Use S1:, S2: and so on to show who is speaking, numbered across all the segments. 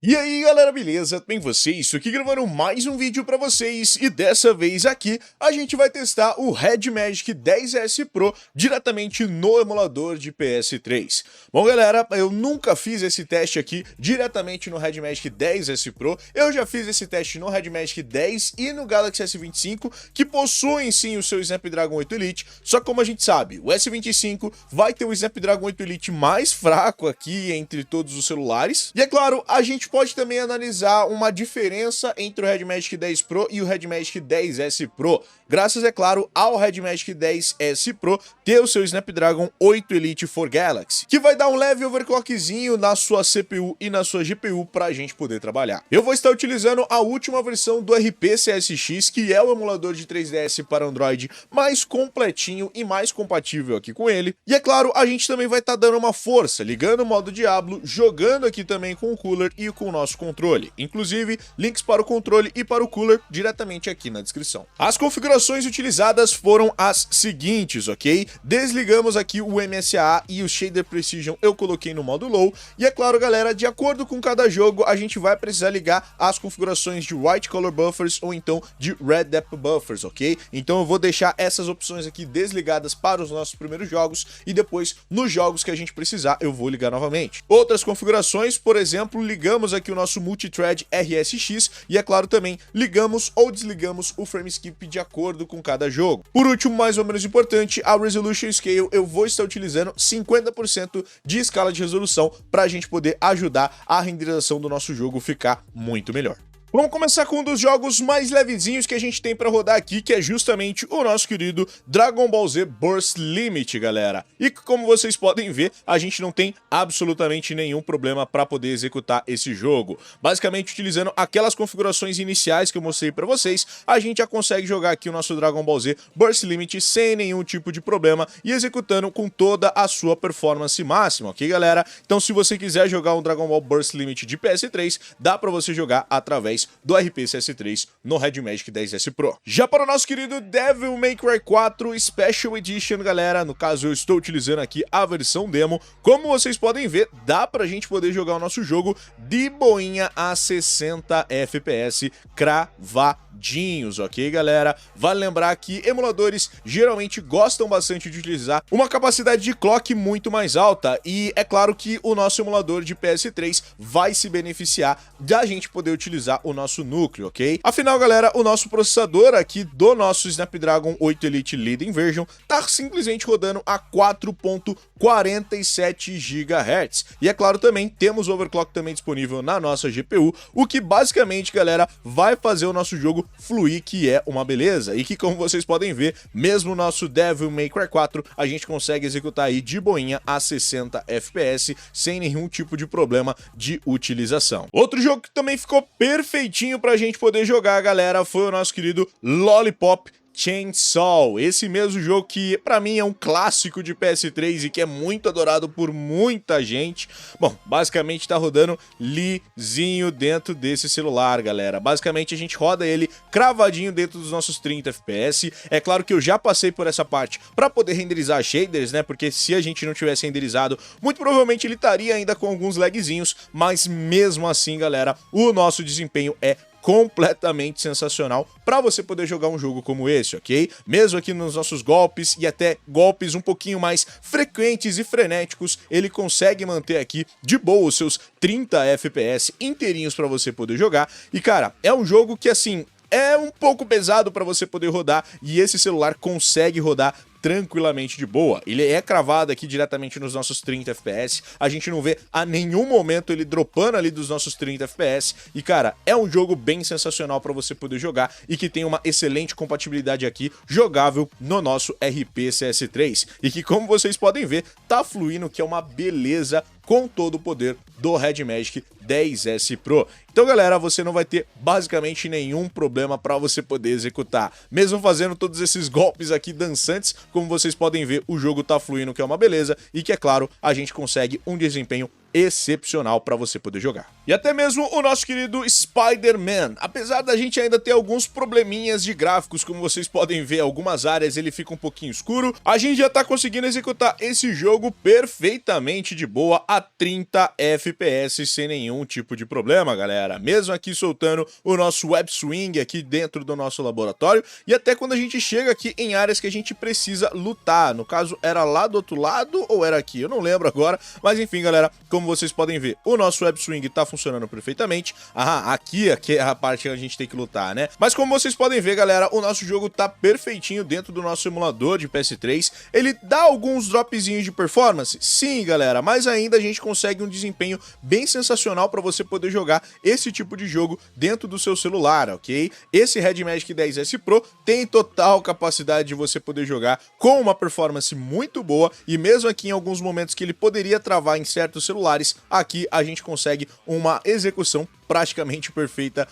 S1: E aí galera, beleza? Tudo bem vocês? Estou aqui gravando mais um vídeo pra vocês e dessa vez aqui a gente vai testar o Red Magic 10S Pro diretamente no emulador de PS3. Bom galera, eu nunca fiz esse teste aqui diretamente no Red Magic 10S Pro, eu já fiz esse teste no Red Magic 10 e no Galaxy S25, que possuem sim o seu Snapdragon 8 Elite, só que como a gente sabe, o S25 vai ter o Snapdragon 8 Elite mais fraco aqui entre todos os celulares, e é claro, a gente pode também analisar uma diferença entre o Red Magic 10 Pro e o Red Magic 10S Pro, graças, é claro, ao Red Magic 10S Pro ter o seu Snapdragon 8 Elite for Galaxy, que vai dar um leve overclockzinho na sua CPU e na sua GPU pra gente poder trabalhar. Eu vou estar utilizando a última versão do RPCSX, que é o emulador de 3DS para Android mais completinho e mais compatível aqui com ele, e é claro, a gente também vai estar dando uma força, ligando o modo Diablo, jogando aqui também com o cooler e com o nosso controle. Inclusive, links para o controle e para o cooler diretamente aqui na descrição. As configurações utilizadas foram as seguintes, ok? Desligamos aqui o MSA e o Shader Precision eu coloquei no modo Low, e é claro galera, de acordo com cada jogo, a gente vai precisar ligar as configurações de White Color Buffers ou então de Red Depth Buffers, ok? Então eu vou deixar essas opções aqui desligadas para os nossos primeiros jogos, e depois, nos jogos que a gente precisar, eu vou ligar novamente. Outras configurações, por exemplo, ligamos aqui o nosso Multithread RSX e, é claro, também ligamos ou desligamos o frame skip de acordo com cada jogo. Por último, mais ou menos importante, a Resolution Scale eu vou estar utilizando 50% de escala de resolução para a gente poder ajudar a renderização do nosso jogo ficar muito melhor. Vamos começar com um dos jogos mais levezinhos que a gente tem para rodar aqui, que é justamente o nosso querido Dragon Ball Z Burst Limit, galera. E como vocês podem ver, a gente não tem absolutamente nenhum problema para poder executar esse jogo. Basicamente, utilizando aquelas configurações iniciais que eu mostrei para vocês, a gente já consegue jogar aqui o nosso Dragon Ball Z Burst Limit sem nenhum tipo de problema e executando com toda a sua performance máxima, ok, galera? Então, se você quiser jogar um Dragon Ball Burst Limit de PS3, dá para você jogar através do RPCS3 no Red Magic 10S Pro. Já para o nosso querido Devil May Cry 4 Special Edition, galera, no caso eu estou utilizando aqui a versão demo, como vocês podem ver, dá pra gente poder jogar o nosso jogo de boinha a 60 FPS cravadinhos, ok, galera? Vale lembrar que emuladores geralmente gostam bastante de utilizar uma capacidade de clock muito mais alta, e é claro que o nosso emulador de PS3 vai se beneficiar da gente poder utilizar o nosso núcleo, ok? Afinal, galera, o nosso processador aqui do nosso Snapdragon 8 Elite Leading Version tá simplesmente rodando a 4.47 GHz. E é claro, também temos overclock também disponível na nossa GPU, o que basicamente, galera, vai fazer o nosso jogo fluir, que é uma beleza. E que, como vocês podem ver, mesmo o nosso Devil May Cry 4, a gente consegue executar aí de boinha a 60 FPS sem nenhum tipo de problema de utilização. Outro jogo que também ficou perfeitinho pra gente poder jogar, galera, foi o nosso querido Lollipop Chainsaw, esse mesmo jogo que pra mim é um clássico de PS3 e que é muito adorado por muita gente. Bom, basicamente tá rodando lisinho dentro desse celular, galera. Basicamente a gente roda ele cravadinho dentro dos nossos 30 FPS. É claro que eu já passei por essa parte pra poder renderizar shaders, né, porque se a gente não tivesse renderizado, muito provavelmente ele estaria ainda com alguns lagzinhos, mas mesmo assim, galera, o nosso desempenho é completamente sensacional para você poder jogar um jogo como esse, ok? Mesmo aqui nos nossos golpes e até golpes um pouquinho mais frequentes e frenéticos, ele consegue manter aqui de boa os seus 30 FPS inteirinhos para você poder jogar. E cara, é um jogo que assim é um pouco pesado para você poder rodar, e esse celular consegue rodar tranquilamente de boa. Ele é cravado aqui diretamente nos nossos 30 FPS, a gente não vê a nenhum momento ele dropando ali dos nossos 30 FPS, e cara, é um jogo bem sensacional para você poder jogar e que tem uma excelente compatibilidade aqui, jogável no nosso RPCS3, e que, como vocês podem ver, tá fluindo, que é uma beleza, com todo o poder do Red Magic 10S Pro. Então, galera, você não vai ter basicamente nenhum problema para você poder executar. Mesmo fazendo todos esses golpes aqui dançantes, como vocês podem ver, o jogo tá fluindo, que é uma beleza, e que, é claro, a gente consegue um desempenho excepcional para você poder jogar. E até mesmo o nosso querido Spider-Man, apesar da gente ainda ter alguns probleminhas de gráficos, como vocês podem ver, algumas áreas ele fica um pouquinho escuro, a gente já tá conseguindo executar esse jogo perfeitamente de boa a 30 FPS sem nenhum tipo de problema, galera. Mesmo aqui soltando o nosso web swing aqui dentro do nosso laboratório, e até quando a gente chega aqui em áreas que a gente precisa lutar, no caso era lá do outro lado ou era aqui, eu não lembro agora, mas enfim, galera, como vocês podem ver, o nosso web swing tá funcionando perfeitamente. Aqui é a parte que a gente tem que lutar, né? Mas como vocês podem ver, galera, o nosso jogo tá perfeitinho dentro do nosso emulador de PS3. Ele dá alguns dropzinhos de performance? Sim, galera, mas ainda a gente consegue um desempenho bem sensacional para você poder jogar esse tipo de jogo dentro do seu celular, ok? Esse Red Magic 10S Pro tem total capacidade de você poder jogar com uma performance muito boa, e mesmo aqui em alguns momentos que ele poderia travar em certos celulares, aqui a gente consegue uma execução praticamente perfeita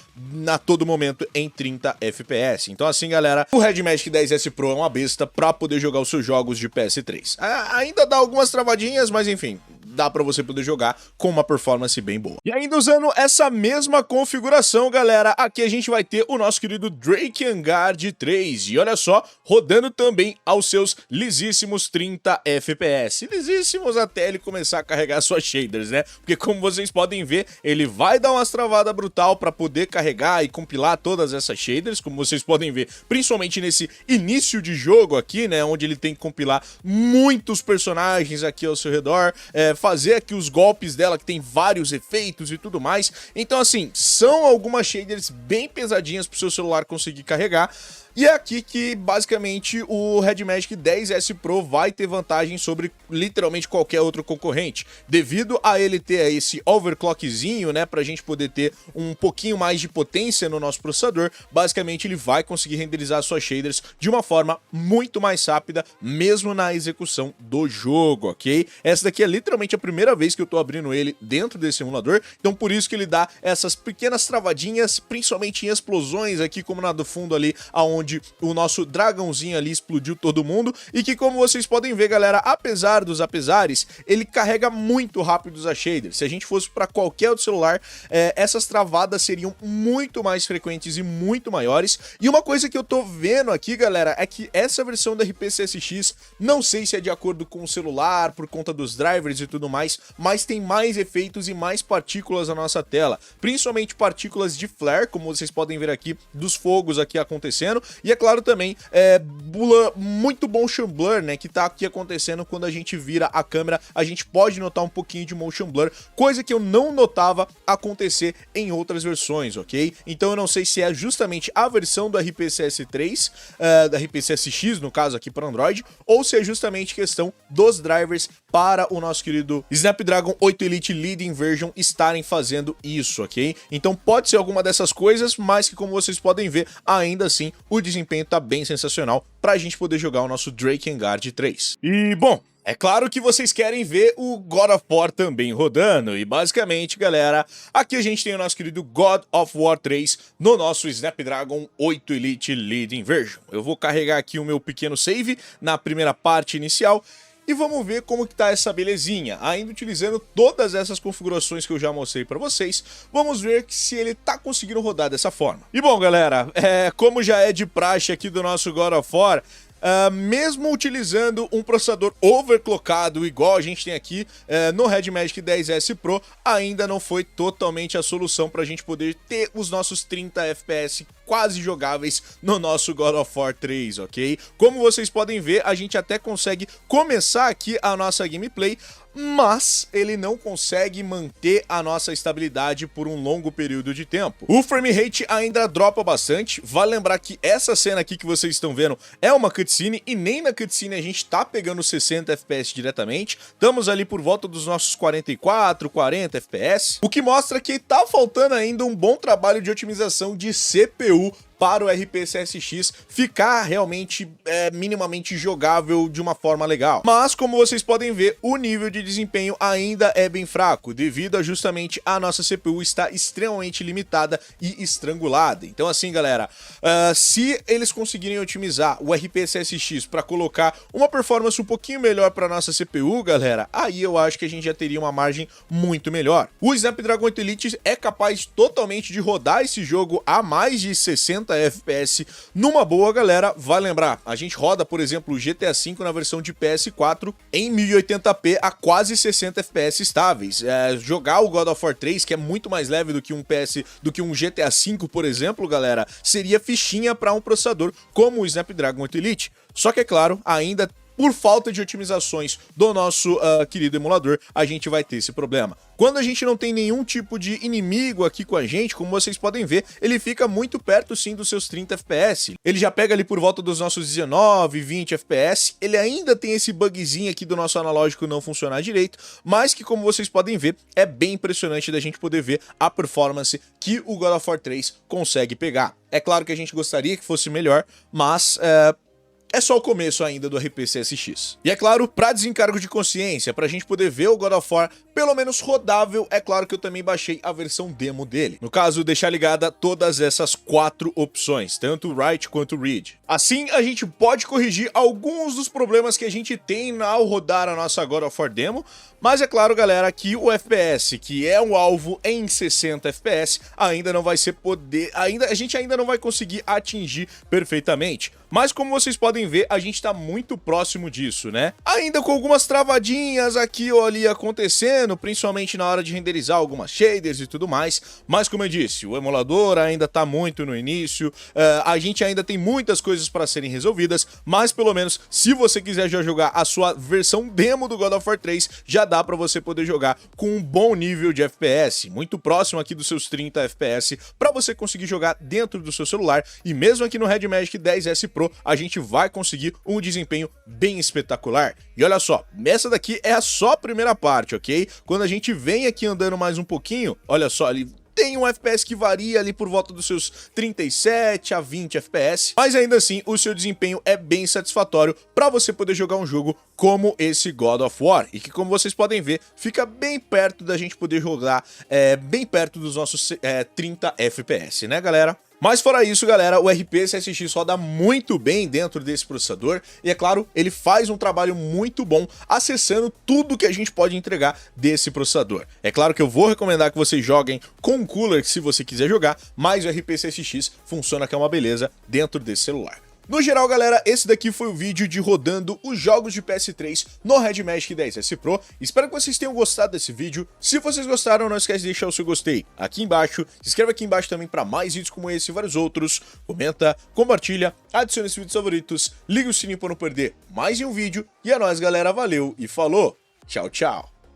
S1: a todo momento em 30 FPS. Então assim, galera, o Red Magic 10S Pro é uma besta para poder jogar os seus jogos de PS3. Ainda dá algumas travadinhas, mas enfim, dá para você poder jogar com uma performance bem boa. E ainda usando essa mesma configuração, galera, aqui a gente vai ter o nosso querido Drakengard 3. E olha só, rodando também aos seus lisíssimos 30 FPS. Lisíssimos até ele começar a carregar suas shaders, né? Porque como vocês podem ver, ele vai dar umas travadas brutal para poder carregar e compilar todas essas shaders, como vocês podem ver, principalmente nesse início de jogo aqui, né, onde ele tem que compilar muitos personagens aqui ao seu redor, fazer aqui os golpes dela, que tem vários efeitos e tudo mais. Então assim, são algumas shaders bem pesadinhas para o seu celular conseguir carregar. E é aqui que, basicamente, o Red Magic 10S Pro vai ter vantagem sobre literalmente qualquer outro concorrente, devido a ele ter esse overclockzinho, né, pra gente poder ter um pouquinho mais de potência no nosso processador. Basicamente, ele vai conseguir renderizar suas shaders de uma forma muito mais rápida, mesmo na execução do jogo, ok? Essa daqui é literalmente a primeira vez que eu tô abrindo ele dentro desse emulador, então por isso que ele dá essas pequenas travadinhas, principalmente em explosões aqui, como na do fundo ali, aonde o nosso dragãozinho ali explodiu todo mundo, e que, como vocês podem ver, galera, apesar dos apesares, ele carrega muito rápido as shaders. Se a gente fosse para qualquer outro celular, essas travadas seriam muito mais frequentes e muito maiores. E uma coisa que eu tô vendo aqui, galera, é que essa versão da RPCSX, não sei se é de acordo com o celular, por conta dos drivers e tudo mais, mas tem mais efeitos e mais partículas na nossa tela, principalmente partículas de flare, como vocês podem ver aqui, dos fogos aqui acontecendo. E é claro também, muito motion blur, né, que tá aqui acontecendo quando a gente vira a câmera, a gente pode notar um pouquinho de motion blur, coisa que eu não notava acontecer em outras versões, ok? Então eu não sei se é justamente a versão do RPCS3, da RPCSX, no caso aqui para Android, ou se é justamente questão dos drivers para o nosso querido Snapdragon 8 Elite Leading Version estarem fazendo isso, ok? Então pode ser alguma dessas coisas, mas que, como vocês podem ver, ainda assim o desempenho tá bem sensacional pra gente poder jogar o nosso Drakengard 3. E, bom, é claro que vocês querem ver o God of War também rodando, e basicamente, galera, aqui a gente tem o nosso querido God of War 3 no nosso Snapdragon 8 Elite Leading Version. Eu vou carregar aqui o meu pequeno save na primeira parte inicial, e vamos ver como que tá essa belezinha. Ainda utilizando todas essas configurações que eu já mostrei para vocês, vamos ver se ele tá conseguindo rodar dessa forma. E bom, galera, como já é de praxe aqui do nosso God of War, mesmo utilizando um processador overclockado igual a gente tem aqui no Red Magic 10S Pro, ainda não foi totalmente a solução para a gente poder ter os nossos 30 FPS quase jogáveis no nosso God of War 3, ok? Como vocês podem ver, a gente até consegue começar aqui a nossa gameplay, mas ele não consegue manter a nossa estabilidade por um longo período de tempo. O frame rate ainda dropa bastante. Vale lembrar que essa cena aqui que vocês estão vendo é uma cutscene, e nem na cutscene a gente tá pegando 60 FPS diretamente. Estamos ali por volta dos nossos 44, 40 FPS, o que mostra que tá faltando ainda um bom trabalho de otimização de CPU para o RP CSX ficar realmente minimamente jogável de uma forma legal. Mas, como vocês podem ver, o nível de desempenho ainda é bem fraco, devido a justamente a nossa CPU estar extremamente limitada e estrangulada. Então assim, galera, se eles conseguirem otimizar o RP CSX para colocar uma performance um pouquinho melhor para nossa CPU, galera, aí eu acho que a gente já teria uma margem muito melhor. O Snapdragon 8 Elite é capaz totalmente de rodar esse jogo a mais de 60 FPS numa boa, galera. Vai lembrar, a gente roda, por exemplo, o GTA V na versão de PS4 em 1080p a quase 60 FPS estáveis. Jogar o God of War 3, que é muito mais leve do que um GTA V, por exemplo, galera, seria fichinha para um processador como o Snapdragon 8 Elite. Só que, é claro, ainda por falta de otimizações do nosso querido emulador, a gente vai ter esse problema. Quando a gente não tem nenhum tipo de inimigo aqui com a gente, como vocês podem ver, ele fica muito perto sim dos seus 30 FPS. Ele já pega ali por volta dos nossos 19, 20 FPS. Ele ainda tem esse bugzinho aqui do nosso analógico não funcionar direito, mas que, como vocês podem ver, é bem impressionante da gente poder ver a performance que o God of War 3 consegue pegar. É claro que a gente gostaria que fosse melhor, mas é só o começo ainda do RP CSX. E é claro, para desencargo de consciência, pra gente poder ver o God of War pelo menos rodável, é claro que eu também baixei a versão demo dele. No caso, deixar ligada todas essas 4 opções, tanto o write quanto o read. Assim, a gente pode corrigir alguns dos problemas que a gente tem ao rodar a nossa God of War demo, mas é claro, galera, que o FPS, que é um alvo em 60 FPS, ainda não vai ser a gente ainda não vai conseguir atingir perfeitamente. Mas como vocês podem ver, a gente tá muito próximo disso, né? Ainda com algumas travadinhas aqui ou ali acontecendo, principalmente na hora de renderizar algumas shaders e tudo mais. Mas como eu disse, o emulador ainda tá muito no início, a gente ainda tem muitas coisas para serem resolvidas, mas pelo menos se você quiser já jogar a sua versão demo do God of War 3, já dá para você poder jogar com um bom nível de FPS, muito próximo aqui dos seus 30 FPS, para você conseguir jogar dentro do seu celular. E mesmo aqui no Red Magic 10S Pro, a gente vai conseguir um desempenho bem espetacular. E olha só, essa daqui é só a primeira parte, ok? Quando a gente vem aqui andando mais um pouquinho, olha só, ali tem um FPS que varia ali por volta dos seus 37 a 20 FPS, mas ainda assim o seu desempenho é bem satisfatório para você poder jogar um jogo como esse God of War, e que, como vocês podem ver, fica bem perto da gente poder jogar, bem perto dos nossos 30 FPS, né, galera? Mas fora isso, galera, o RP CSX roda muito bem dentro desse processador e, é claro, ele faz um trabalho muito bom acessando tudo que a gente pode entregar desse processador. É claro que eu vou recomendar que vocês joguem com cooler se você quiser jogar, mas o RP CSX funciona que é uma beleza dentro desse celular. No geral, galera, esse daqui foi o vídeo de rodando os jogos de PS3 no Red Magic 10S Pro. Espero que vocês tenham gostado desse vídeo. Se vocês gostaram, não esquece de deixar o seu gostei aqui embaixo. Se inscreve aqui embaixo também para mais vídeos como esse e vários outros. Comenta, compartilha, adicione esses vídeos favoritos, liga o sininho para não perder mais um vídeo. E é nóis, galera. Valeu e falou. Tchau, tchau.